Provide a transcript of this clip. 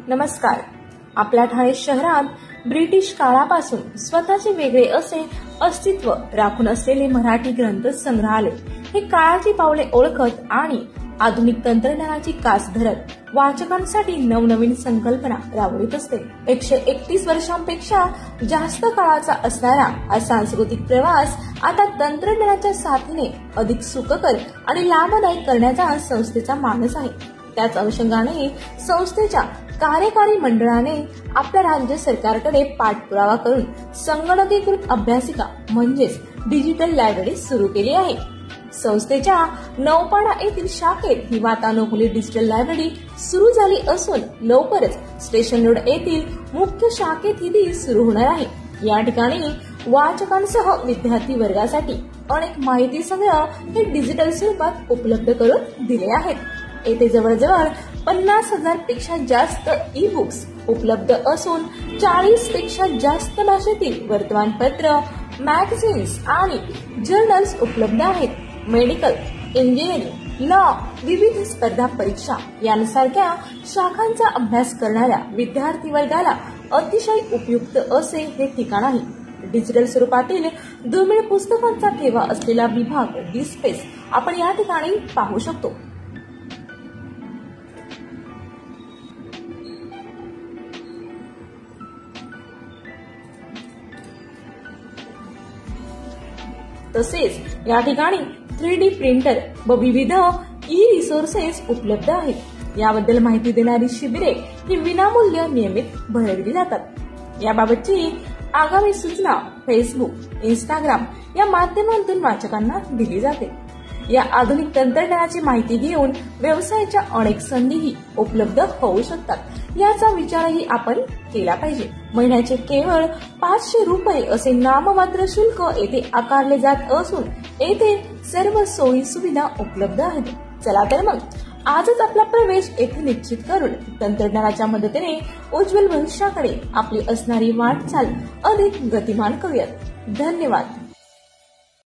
नमस्कार. आपल्या ठाणे शहरात ब्रिटिश काळापासून स्वतःचे वेगळे असे अस्तित्व राखून असलेले मराठी ग्रंथ संग्रहालय हे काळाची पावले ओळखत आणि आधुनिक तंत्रज्ञानाची कास धरत वाचकांसाठी नवनवीन संकल्पना राबवित असते. 131 वर्षांपेक्षा जास्त काळाचा असणारा हा सांस्कृतिक प्रवास आता तंत्रज्ञानाच्या साथीने अधिक सुखकर आणि लाभदायक करण्याचा संस्थेचा मानस आहे. त्याच अनुषंगाने संस्थेच्या कार्यकारी मंडळाने आपल्या राज्य सरकारकडे पाठपुरावा करून संगणकीकृत अभ्यासिका म्हणजेच डिजिटल लायब्ररी सुरू केली आहे. संस्थेच्या नौपाडा येथील शाखेत ही वातानुकूलित डिजिटल लायब्ररी सुरू झाली असून लवकरच स्टेशन रोड येथील मुख्य शाखेत ही सुरू होणार आहे. या ठिकाणी वाचकांसह विद्यार्थी वर्गासाठी अनेक माहिती संग्रह हे डिजिटल स्वरूपात उपलब्ध करून दिले आहेत. येथे जवळजवळ 50,000 पेक्षा जास्त ई बुक्स उपलब्ध असून 40 पेक्षा जास्त भाषेतील वर्तमानपत्र, मॅगझिन्स आणि जर्नल्स उपलब्ध आहेत. मेडिकल, इंजिनिअरिंग, लॉ, विविध स्पर्धा परीक्षा यांसारख्या शाखांचा अभ्यास करणाऱ्या विद्यार्थी वर्गाला अतिशय उपयुक्त असे हे ठिकाण आहे. डिजिटल स्वरूपातील दुर्मिळ पुस्तकांचा ठेवा असलेला विभाग डिस्पेस आपण या ठिकाणी पाहू शकतो. तसेच या ठिकाणी 3D प्रिंटर व विविध ई रिसोर्सेस उपलब्ध आहेत. याबद्दल माहिती देणारी शिबिरे ही विनामूल्य नियमित भरवली जातात. याबाबतची आगामी सूचना फेसबुक, इंस्टाग्राम या माध्यमांतून वाचकांना दिली जाते. या आधुनिक तंत्रज्ञानाची माहिती घेऊन व्यवसायाच्या अनेक संधीही उपलब्ध होऊ शकतात. याचा विचारही आपण केला पाहिजे. महिन्याचे केवळ 500 रुपये असे नाममात्र शुल्क येथे आकारले जात असून येथे सर्व सोयी सुविधा उपलब्ध आहेत. चला तर मग आजच आपला प्रवेश येथे निश्चित करून तंत्रज्ञानाच्या मदतीने उज्ज्वल भविष्याकडे आपली असणारी वाटचाल अधिक गतिमान करूयात. धन्यवाद.